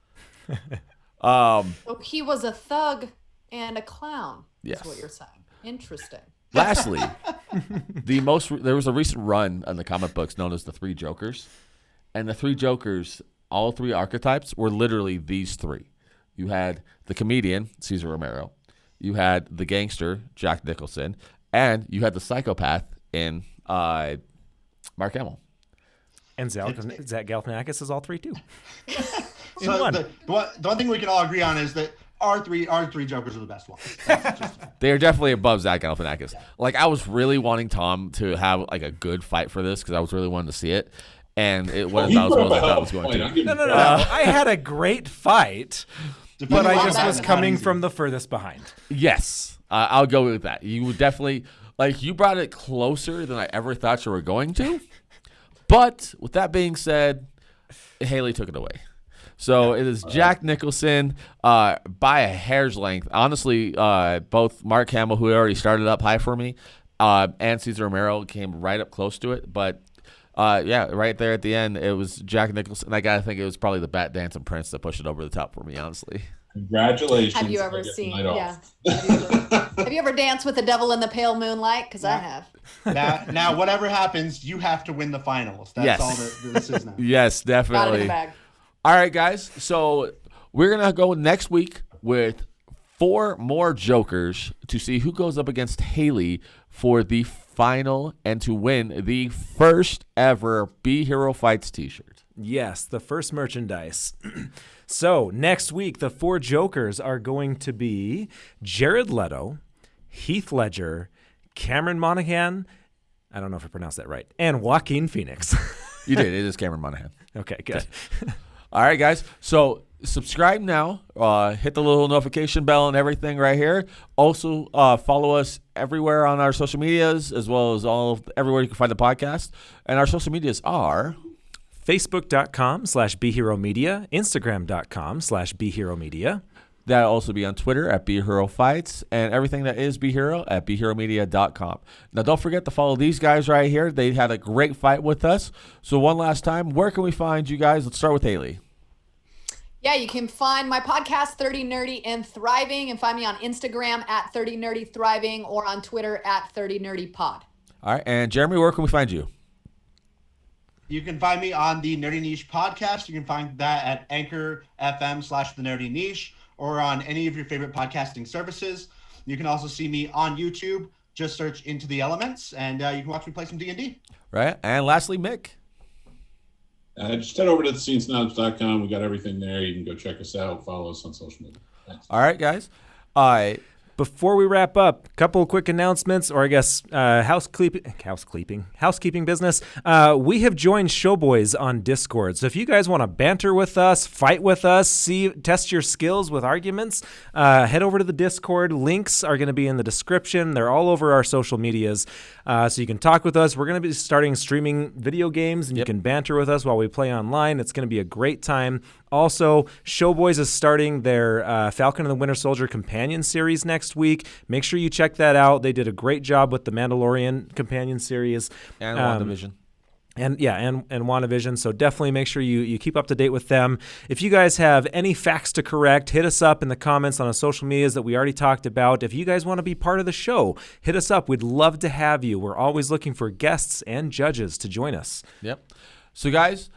So he was a thug and a clown.
Yes.
Is what you're saying. Interesting.
Lastly, there was a recent run on the comic books known as the Three Jokers, and the Three Jokers, all three archetypes, were literally these three. You had the comedian, Cesar Romero. You had the gangster, Jack Nicholson, and you had the psychopath in Mark Hamill.
And Zach Galifianakis is all three, too.
So the one thing we can all agree on is that our three Jokers are the best ones.
They are definitely above Zach Galifianakis. I was really wanting Tom to have a good fight for this because I was really wanting to see it. And it wasn't about as well as I thought it was going to.
No. I had a great fight. But I
love
just
that.
was
It's
coming from the furthest behind.
Yes, I'll go with that. You would definitely, you brought it closer than I ever thought you were going to. But with that being said, Haley took it away. So it is Jack Nicholson by a hair's length. Honestly, both Mark Hamill, who already started up high for me, and Cesar Romero came right up close to it. But right there at the end, it was Jack Nicholson. I got to think it was probably the Bat Dancing Prince that pushed it over the top for me, honestly.
Congratulations.
Have you
on
ever
getting
seen?
the night
Yeah.
off.
Have you ever danced with the devil in the pale moonlight? Because I have.
Now, whatever happens, you have to win the finals. That's
Yes.
all that this is now.
Yes,
Got it in
definitely.
the bag.
All right, guys. So we're going to go next week with 4 more Jokers to see who goes up against Haley for the final and to win the first ever Be Hero Fights t-shirt.
Yes, the first merchandise. So next week, the 4 Jokers are going to be Jared Leto, Heath Ledger, Cameron Monaghan, I don't know if I pronounced that right, and Joaquin Phoenix.
You did. It is Cameron Monaghan.
Okay, good.
All right, guys. So subscribe now. Hit the little notification bell and everything right here. Also, follow us everywhere on our social medias, as well as everywhere you can find the podcast. And our social medias are
Facebook.com/BeHeroMedia, Instagram.com/BeHeroMedia.
that'll also be on Twitter at Be Hero Fights, and everything that is Be Hero at BeHeroMedia.com. Now, don't forget to follow these guys right here. They had a great fight with us. So one last time, where can we find you guys? Let's start with Haley.
Yeah, you can find my podcast, 30 Nerdy and Thriving, and find me on Instagram at 30 Nerdy Thriving or on Twitter at 30 Nerdy Pod.
All right, and Jeremy, where can we find you?
You can find me on the Nerdy Niche podcast. You can find that at Anchor FM/The Nerdy Niche or on any of your favorite podcasting services. You can also see me on YouTube. Just search Into the Elements, and you can watch me play some D&D.
Right, and lastly, Mick.
Just head over to thescenesnobs.com. We got everything there. You can go check us out. Follow us on social media. Thanks.
All right, guys.
Before we wrap up, a couple of quick announcements, or I guess housekeeping business. We have joined Showboys on Discord. So if you guys want to banter with us, fight with us, test your skills with arguments, head over to the Discord. Links are going to be in the description. They're all over our social medias. So you can talk with us. We're going to be starting streaming video games, and you can banter with us while we play online. It's going to be a great time. Also, Showboys is starting their Falcon and the Winter Soldier companion series next week. Make sure you check that out. They did a great job with the Mandalorian companion series.
And WandaVision.
And WandaVision. So definitely make sure you keep up to date with them. If you guys have any facts to correct, hit us up in the comments on the social medias that we already talked about. If you guys want to be part of the show, hit us up. We'd love to have you. We're always looking for guests and judges to join us.
Yep. So, guys,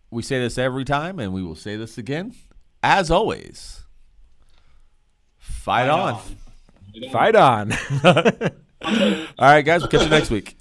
we say this every time, and we will say this again. As always, fight on.
Fight on.
All right, guys. We'll catch you next week.